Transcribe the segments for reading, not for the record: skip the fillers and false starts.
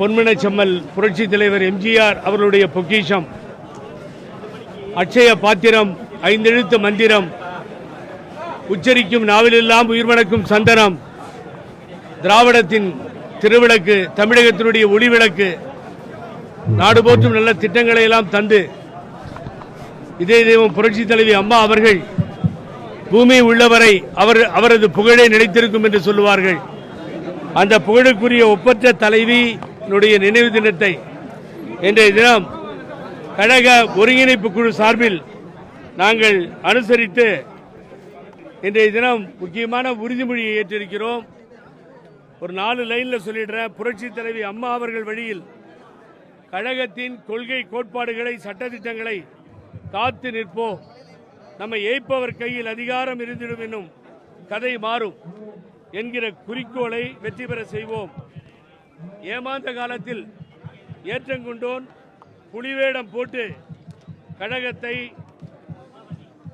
பொன்மனச்செம்மல் புரட்சி தலைவர் எம்ஜிஆர் அவர்களுடைய பொக்கிஷம், அட்சய பாத்திரம், ஐந்தெழுத்து மந்திரம், உச்சரிக்கும் நாவிலெல்லாம் உயிர்மணக்கும் சந்தனம், திராவிடத்தின் திருவிளக்கு, தமிழகத்தினுடைய ஒளிவிளக்கு, நாடு போற்றும் நல்ல திட்டங்களை எல்லாம் தந்து இதே தெய்வம் புரட்சி தலைவி அம்மா அவர்கள் பூமி உள்ளவரை அவரது புகழே நிலைத்திருக்கும் என்று சொல்லுவார்கள். அந்த புகழுக்குரிய ஒப்பற்ற தலைவியினுடைய நினைவு தினத்தை இன்றைய தினம் கழக ஒருங்கிணைப்பு குழு சார்பில் நாங்கள் அனுசரித்து இன்றைய தினம் முக்கியமான உறுதிமொழியை ஏற்றிருக்கிறோம். ஒரு 4 லைனில் சொல்லிடுறேன். புரட்சி தலைவி அம்மா அவர்கள் வழியில் கழகத்தின் கொள்கை கோட்பாடுகளை, சட்டத்திட்டங்களை காத்து நிற்போம். நம்ம ஏய்ப்பவர் கையில் அதிகாரம் இருந்திடும் என்னும் கதை மாறும் என்கிற குறிக்கோளை வெற்றி பெற செய்வோம். ஏமாந்த காலத்தில் ஏற்றங்கொண்டோன் புலிவேடம் போட்டு கழகத்தை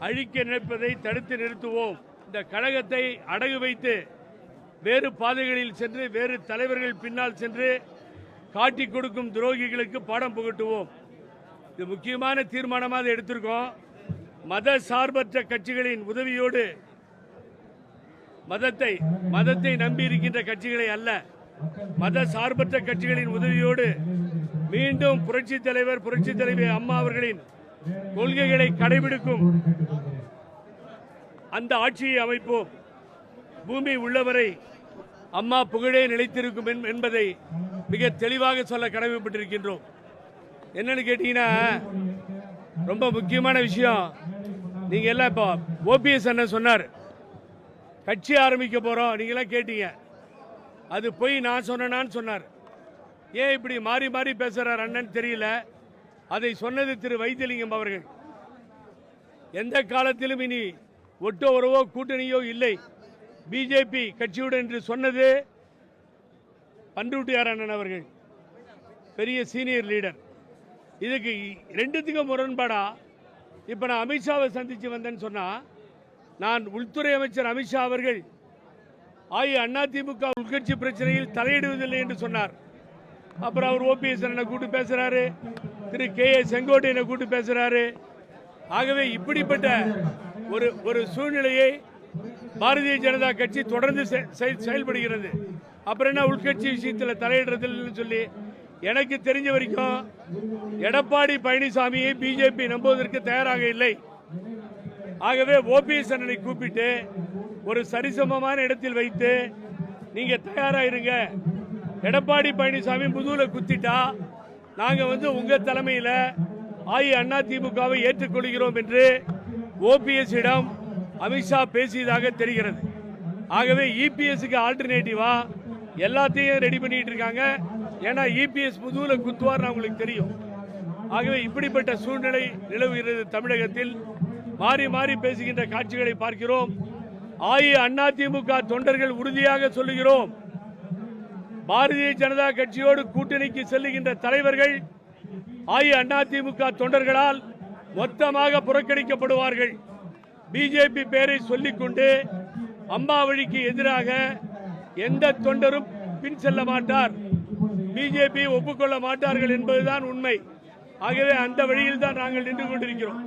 அழிக்க நினைப்பதை தடுத்து நிறுத்துவோம். இந்த கழகத்தை அடகு வைத்து வேறு பாதைகளில் சென்று வேறு தலைவர்கள் பின்னால் சென்று காட்டி கொடுக்கும் துரோகிகளுக்கு பாடம் புகட்டுவோம். இது முக்கியமான தீர்மானமாக எடுத்திருக்கோம். மத சார்பற்ற கட்சிகளின் உதவியோடு, மதத்தை நம்பி இருக்கின்ற கட்சிகளை அல்ல, மத சார்பற்ற கட்சிகளின் உதவியோடு மீண்டும் புரட்சி தலைவர், புரட்சி தலைவி அம்மா அவர்களின் கொள்கைகளை கடைபிடிக்கும் அந்த ஆட்சியை அமைப்போம். பூமி உள்ளவரை அம்மா புகழே நிலைத்திருக்கும் என்பதை மிக தெளிவாக சொல்ல கடமைப்பட்டிருக்கின்றோம். என்னன்னு கேட்டீங்கன்னா, ரொம்ப முக்கியமான விஷயம். நீங்க எல்லாம் இப்போ ஓபிஎஸ் அண்ணன் சொன்னார், கட்சி ஆரம்பிக்க போறோம், நீங்க எல்லாம் கேட்டீங்க. அது போய் நான் சொன்னான்னு சொன்னார். ஏன் இப்படி மாறி மாறி பேசுறார் அண்ணன் தெரியல. அதை சொன்னது திரு வைத்தியலிங்கம் அவர்கள். எந்த காலத்திலும் இனி ஒட்டோ உறவோ கூட்டணியோ இல்லை பிஜேபி கட்சியுடன் என்று சொன்னது பண்ருட்டியார் அண்ணன் அவர்கள், பெரிய சீனியர் லீடர். இதுக்கு ரெண்டுத்துக்கும் முரண்பாடா இப்ப நான் அமித்ஷாவை சந்திச்சு வந்தேன்னு சொன்னா, நான் உள்துறை அமைச்சர் அமித்ஷா அவர்கள் அதிமுக உள்கட்சி பிரச்சனையில் தலையிடுவதில்லை என்று சொன்னார். அப்புறம் அவர் ஓபிஎஸ் கூட்டு பேசுறாரு, திரு கே.ஏ. செங்கோட்டையனை கூட்டு பேசுறாரு. ஆகவே இப்படிப்பட்ட ஒரு சூழ்நிலையை பாரதிய ஜனதா கட்சி தொடர்ந்து செயல்படுகிறது. அப்புறம் என்ன உள்கட்சி விஷயத்தில் தலையிடுறதில்லைன்னு சொல்லி, எனக்கு தெரிஞ்ச வரைக்கும் எடப்பாடி பழனிசாமியை பிஜேபி நம்புவதற்கு தயாராக இல்லை. ஆகவே ஓபிஎஸ் அண்ணனை கூப்பிட்டு ஒரு சரிசமமான இடத்தில் வைத்து, நீங்க தயாராயிருங்க, எடப்பாடி பழனிசாமி முதுகுல குத்திட்டா நாங்க உங்க தலைமையில் அதிமுகவை ஏற்றுக்கொள்கிறோம் என்று ஓபிஎஸ் இடம் அமித்ஷா பேசியதாக தெரிகிறது. ஆகவே இபிஎஸ்க்கு ஆல்டர்னேட்டிவா எல்லாத்தையும் ரெடி பண்ணிட்டு இருக்காங்க. ஏன்னா இபிஎஸ் முதுகுல குத்துவார் உங்களுக்கு தெரியும். ஆகவே இப்படிப்பட்ட சூழ்நிலை நிலவுகிறது தமிழகத்தில். மாறி மாறி பேசுகின்ற காட்சிகளை பார்க்கிறோம். அதிமுக தொண்டர்கள் உறுதியாக சொல்லுகிறோம், பாரதிய ஜனதா கட்சியோடு கூட்டணிக்கு செல்லுகின்ற தலைவர்கள் அதிமுக தொண்டர்களால் மொத்தமாக புறக்கணிக்கப்படுவார்கள். பிஜேபி பெயரை சொல்லிக்கொண்டு அம்மா வழிக்கு எதிராக எந்த தொண்டரும் பின் செல்ல மாட்டார், பிஜேபி ஒப்புக்கொள்ள மாட்டார்கள் என்பதுதான் உண்மை. ஆகவே அந்த வழியில் தான் நாங்கள் நின்று கொண்டிருக்கிறோம்.